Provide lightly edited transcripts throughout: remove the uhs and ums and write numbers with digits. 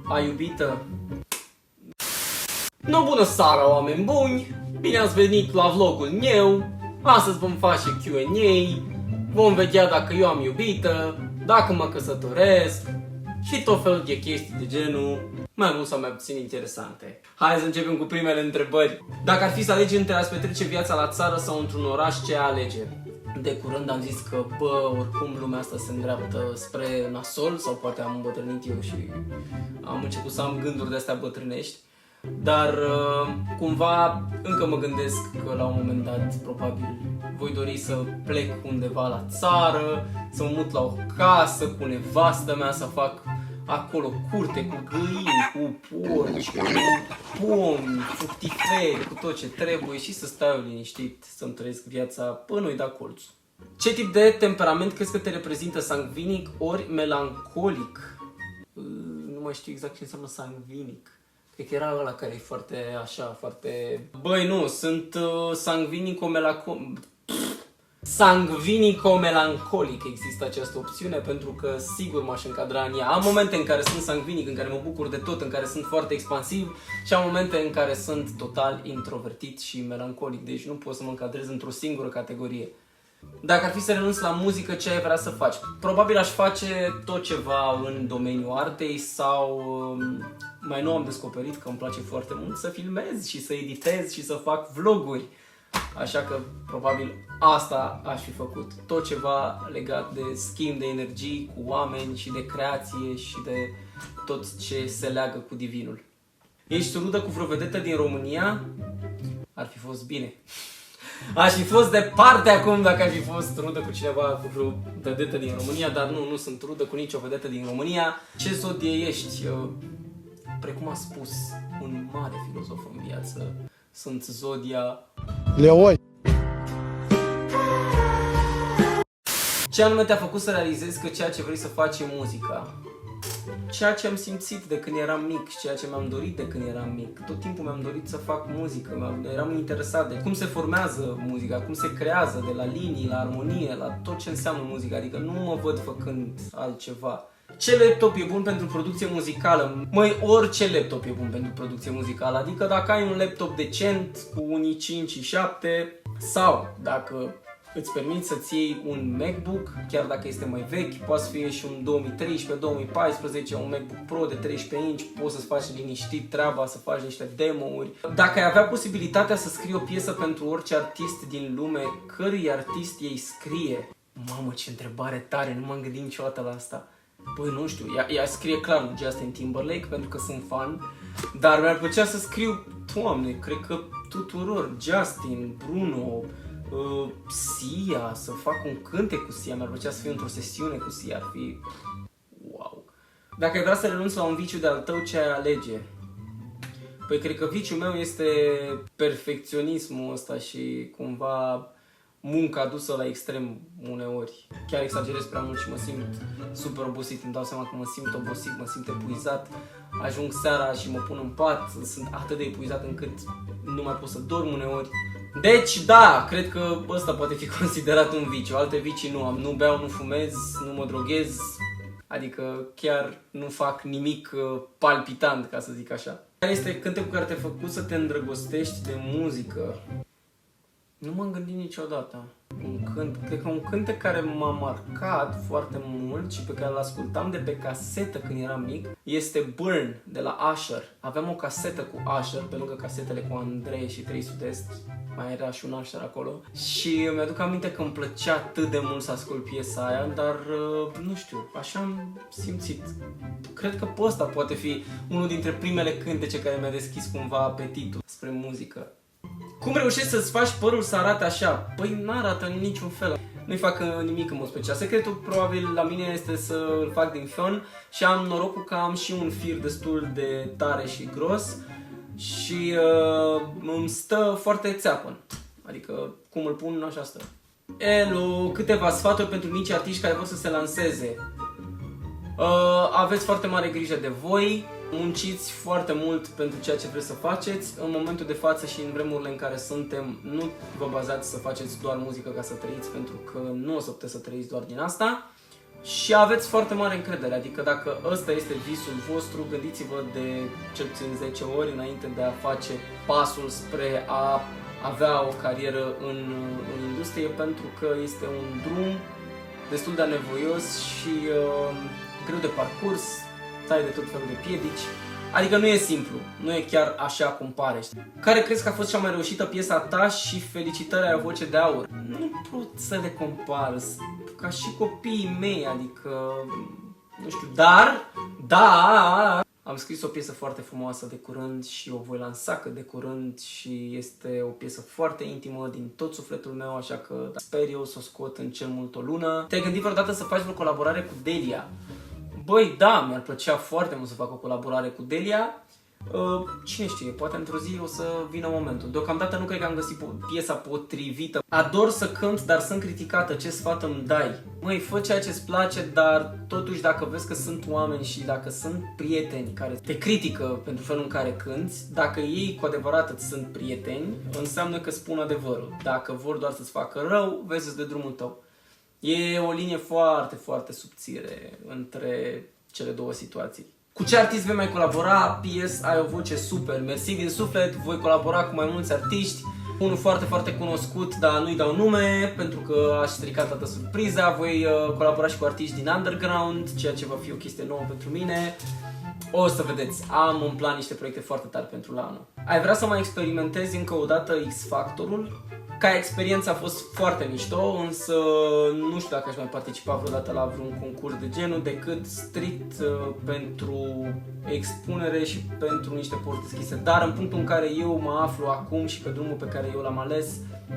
A iubită. No, bună seara, oameni buni! Bine ați venit la vlogul meu. Astăzi vom face Q&A. Vom vedea dacă eu am iubită, dacă mă căsătoresc și tot felul de chestii de genul mai mult sau mai puțin interesante. Hai să începem cu primele întrebări. Dacă ar fi să alegi între a-ți petrece viața la țară sau într-un oraș, ce alege? De curând am zis că, oricum lumea asta se îndreaptă spre nasol, sau poate am îmbătrânit eu și am început să am gânduri de-astea bătrânești. Dar cumva încă mă gândesc că la un moment dat probabil voi dori să plec undeva la țară, să mă mut la o casă cu nevastă mea, să fac acolo curte cu găini, cu porci, cu pomi, fructiferi, cu tot ce trebuie și să stau liniștit, să-mi trăiesc viața până nu-i da colțul. Ce tip de temperament crezi că te reprezintă, sangvinic ori melancolic? Nu mai știu exact ce înseamnă sangvinic. Cred că era ăla care e foarte așa, foarte... Băi, nu, sunt sangvinico-melancolic există această opțiune, pentru că sigur m-aș încadra în ea. Am momente în care sunt sangvinic, în care mă bucur de tot, în care sunt foarte expansiv și am momente în care sunt total introvertit și melancolic, deci nu pot să mă încadrez într-o singură categorie. Dacă ar fi să renunți la muzică, ce ai vrea să faci? Probabil aș face tot ceva în domeniul artei sau mai nou am descoperit că îmi place foarte mult să filmez și să editez și să fac vloguri. Așa că probabil asta aș fi făcut. Tot ceva legat de schimb de energii cu oameni și de creație și de tot ce se leagă cu divinul. Ești rudă cu vreo vedetă din România? Ar fi fost bine. Aș fi fost departe acum dacă aș fi fost rudă cu cineva, cu vreo vedetă din România, dar nu sunt rudă cu nicio vedetă din România. Ce zodie ești? Precum a spus un mare filozof în viață, sunt zodia Leoi. Ce anume te-a făcut să realizezi că ceea ce vrei să faci e muzica? Ceea ce am simțit de când eram mic, ceea ce mi-am dorit de când eram mic. Tot timpul mi-am dorit să fac muzică, eram interesat de cum se formează muzica, cum se creează, de la linii, la armonie, la tot ce înseamnă muzica. Adică nu mă văd făcând altceva. Ce laptop e bun pentru producție muzicală? Măi, orice laptop e bun pentru producție muzicală. Adică dacă ai un laptop decent cu un i5 și 7 sau dacă îți permiți să-ți iei un MacBook, chiar dacă este mai vechi, poate să fie și un 2013-2014, un MacBook Pro de 13 inch, poți să-ți faci liniștit treaba, să faci niște demo-uri. Dacă ai avea posibilitatea să scrii o piesă pentru orice artist din lume, cărui artist ei scrie? Mamă, ce întrebare tare, nu m-am gândit niciodată la asta. Băi, nu știu, ea scrie clar lui Justin Timberlake, pentru că sunt fan, dar mi-ar plăcea să scriu, Doamne, cred că tuturor, Justin, Bruno, Sia, să fac un cântec cu Sia, mi-ar plăcea să fiu într-o sesiune cu Sia, ar fi wow. Dacă ai vrea să renunți la un viciu de-al tău, ce ai alege? Păi cred că viciul meu este perfecționismul ăsta și cumva munca dusă la extrem uneori. Chiar exagerez prea mult și mă simt super obosit, îmi dau seama că mă simt obosit, mă simt epuizat. Ajung seara și mă pun în pat, sunt atât de epuizat încât nu mai pot să dorm uneori. Deci, da, cred că ăsta poate fi considerat un viciu. Alte vicii nu am. Nu beau, nu fumez, nu mă droghez. Adică chiar nu fac nimic palpitant, ca să zic așa. Care este cântecul care te-a făcut să te îndrăgostești de muzică? Nu m-am gândit niciodată. Cred că un cântec care m-a marcat foarte mult și pe care l-ascultam de pe casetă când eram mic este Burn de la Usher. Aveam o casetă cu Usher, pe lângă casetele cu Andrei și 3 Sud-Est, mai era și un Usher acolo. Și mi-aduc aminte că îmi plăcea atât de mult să ascult piesa aia, dar nu știu, așa am simțit. Cred că pe ăsta poate fi unul dintre primele cântece care mi-a deschis cumva apetitul spre muzică. Cum reușești să-ți faci părul să arate așa? Păi n-arată în niciun fel. Nu-i fac nimic în mod special. Secretul probabil la mine este să îl fac din fân și am norocul că am și un fir destul de tare și gros și îmi stă foarte țeapăn. Adică cum îl pun, așa stă. Elo, câteva sfaturi pentru mici artiști care vor să se lanseze. Aveți foarte mare grijă de voi, munciți foarte mult pentru ceea ce vreți să faceți. În momentul de față și în vremurile în care suntem, nu vă bazați să faceți doar muzică ca să trăiți, pentru că nu o să puteți să trăiți doar din asta. și aveți foarte mare încredere. Adică dacă ăsta este visul vostru, gândiți-vă de cel puțin 10 ori înainte de a face pasul spre a avea o carieră în industrie, pentru că este un drum destul de anevoios și greu de parcurs, tai de tot felul de piedici. Adică nu e simplu, nu e chiar așa cum pare. Care crezi că a fost cea mai reușită piesa ta și felicitări, ai o voce de aur? Nu pot să le compar, ca și copiii mei, adică, nu știu, dar, da, am scris o piesă foarte frumoasă de curând și o voi lansa cât de curând și este o piesă foarte intimă din tot sufletul meu, așa că sper eu să o scot în cel mult o lună. Te-ai gândit vreodată să faci vreo colaborare cu Delia? Băi, da, mi-ar plăcea foarte mult să fac o colaborare cu Delia. Cine știe, poate într-o zi o să vină momentul. Deocamdată nu cred că am găsit piesa potrivită. Ador să cânt, dar sunt criticată. Ce sfat îmi dai? Măi, fă ceea ce-ți place, dar totuși dacă vezi că sunt oameni și dacă sunt prieteni care te critică pentru felul în care cânti, dacă ei cu adevărat îți sunt prieteni, înseamnă că spun adevărul. Dacă vor doar să-ți facă rău, vezi de drumul tău. E o linie foarte, foarte subțire între cele două situații. Cu ce artist vei mai colabora? PS, ai o voce super, mersi din suflet, voi colabora cu mai mulți artiști. Unul foarte, foarte cunoscut, dar nu-i dau nume, pentru că aș strica toată surpriza. Voi colabora și cu artiști din underground, ceea ce va fi o chestie nouă pentru mine. O să vedeți, am în plan niște proiecte foarte tari pentru la anul. Ai vrea să mai experimentezi încă o dată X-Factorul? Ca experiență a fost foarte mișto, însă nu știu dacă aș mai participa vreodată la vreun concurs de genul, decât strict pentru expunere și pentru niște porți deschise. Dar în punctul în care eu mă aflu acum și pe drumul pe care eu l-am ales,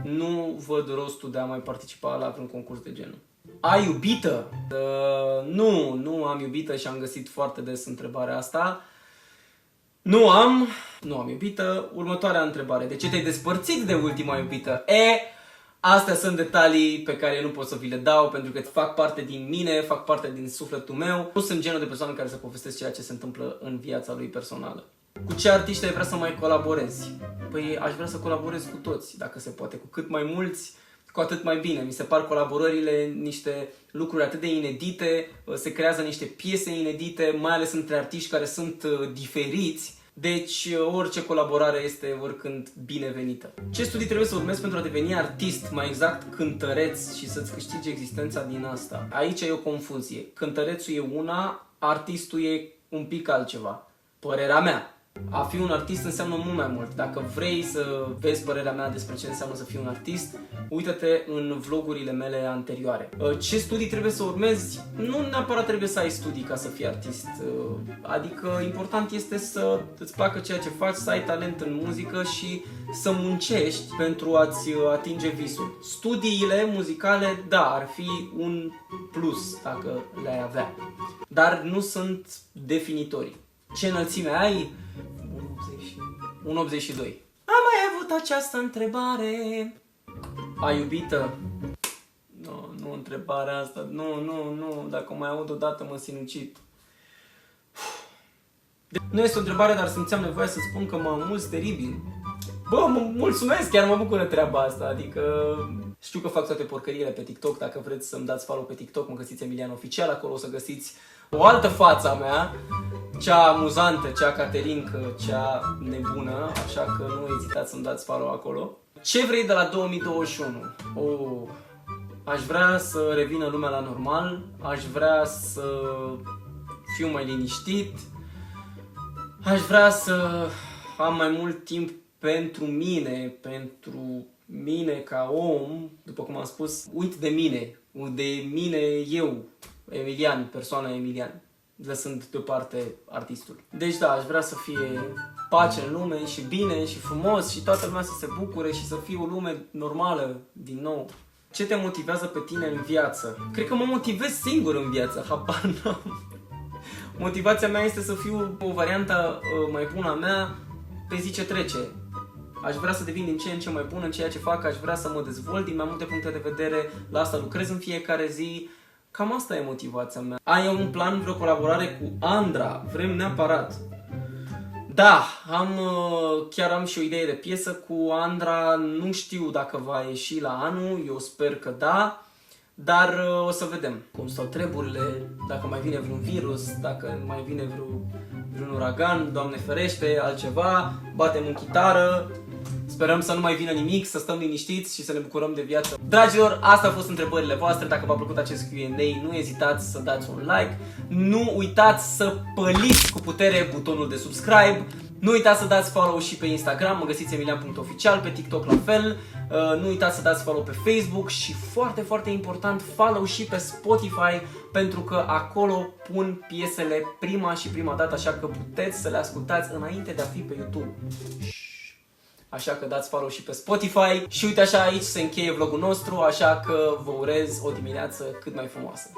nu văd rostul de a mai participa la vreun concurs de genul. Ai iubită? Nu am iubită și am găsit foarte des întrebarea asta. Nu am iubită. Următoarea întrebare. De ce te-ai despărțit de ultima iubită? Astea sunt detalii pe care nu pot să vi le dau, pentru că fac parte din mine, fac parte din sufletul meu. Nu sunt genul de persoană care să povestesc ceea ce se întâmplă în viața lui personală. Cu ce artiști ai vrea să mai colaborezi? Păi aș vrea să colaborez cu toți, dacă se poate. Cu cât mai mulți, cu atât mai bine. Mi se par colaborările niște lucruri atât de inedite, se creează niște piese inedite, mai ales între artiști care sunt diferiți. Deci orice colaborare este oricând binevenită. Ce studii trebuie să urmezi pentru a deveni artist, mai exact cântăreț, și să-ți câștigi existența din asta? Aici e o confuzie. Cântărețul e una, artistul e un pic altceva. Părerea mea. A fi un artist înseamnă mult mai mult. Dacă vrei să vezi părerea mea despre ce înseamnă să fii un artist, uită-te în vlogurile mele anterioare. Ce studii trebuie să urmezi? Nu neapărat trebuie să ai studii ca să fii artist. Adică important este să îți placă ceea ce faci, să ai talent în muzică și să muncești pentru a-ți atinge visul. Studiile muzicale, da, ar fi un plus dacă le-ai avea, dar nu sunt definitorii. Ce înălțime ai? 1,82. Am mai avut această întrebare. Ai iubită? Nu întrebarea asta. Nu. Dacă o mai aud odată mă sinucid. Nu este o întrebare, dar simțeam nevoia să spun că mă amuz teribil. Bă, mă mulțumesc, chiar mă bucură treaba asta. Adică știu că fac toate porcăriile pe TikTok. Dacă vreți să-mi dați follow pe TikTok, mă găsiți Emilian Oficial. Acolo o să găsiți o altă față a mea, cea amuzantă, cea caterincă, cea nebună, așa că nu ezitați să-mi dați follow acolo. Ce vrei de la 2021? Aș vrea să revină lumea la normal, aș vrea să fiu mai liniștit, aș vrea să am mai mult timp pentru mine ca om, după cum am spus, uit de mine eu, Emilian, persoana Emilian, lăsând deoparte artistul. Deci da, aș vrea să fie pace în lume și bine și frumos și toată lumea să se bucure și să fie o lume normală din nou. Ce te motivează pe tine în viață? Cred că mă motivez singur în viață, habar n-am. Motivația mea este să fiu o variantă mai bună a mea pe zi ce trece. Aș vrea să devin din ce în ce mai bun în ceea ce fac, aș vrea să mă dezvolt din mai multe puncte de vedere, la asta lucrez în fiecare zi. Cam asta e motivația mea. Ai un plan, vreo colaborare cu Andra? Vrem neapărat. Da, chiar am și o idee de piesă cu Andra, nu știu dacă va ieși la anul, eu sper că da. Dar o să vedem cum stau treburile, dacă mai vine vreun virus, dacă mai vine vreun uragan, Doamne ferește, altceva, batem în chitară, sperăm să nu mai vină nimic, să stăm liniștiți și să ne bucurăm de viață. Dragilor, astea au fost întrebările voastre. Dacă v-a plăcut acest Q&A, nu ezitați să dați un like, nu uitați să păliți cu putere butonul de subscribe, nu uitați să dați follow și pe Instagram, mă găsiți emilian.oficial, pe TikTok la fel, nu uitați să dați follow pe Facebook și foarte, foarte important, follow și pe Spotify, pentru că acolo pun piesele prima dată, așa că puteți să le ascultați înainte de a fi pe YouTube. Așa că dați follow și pe Spotify. Și uite așa, aici se încheie vlogul nostru, așa că vă urez o dimineață cât mai frumoasă.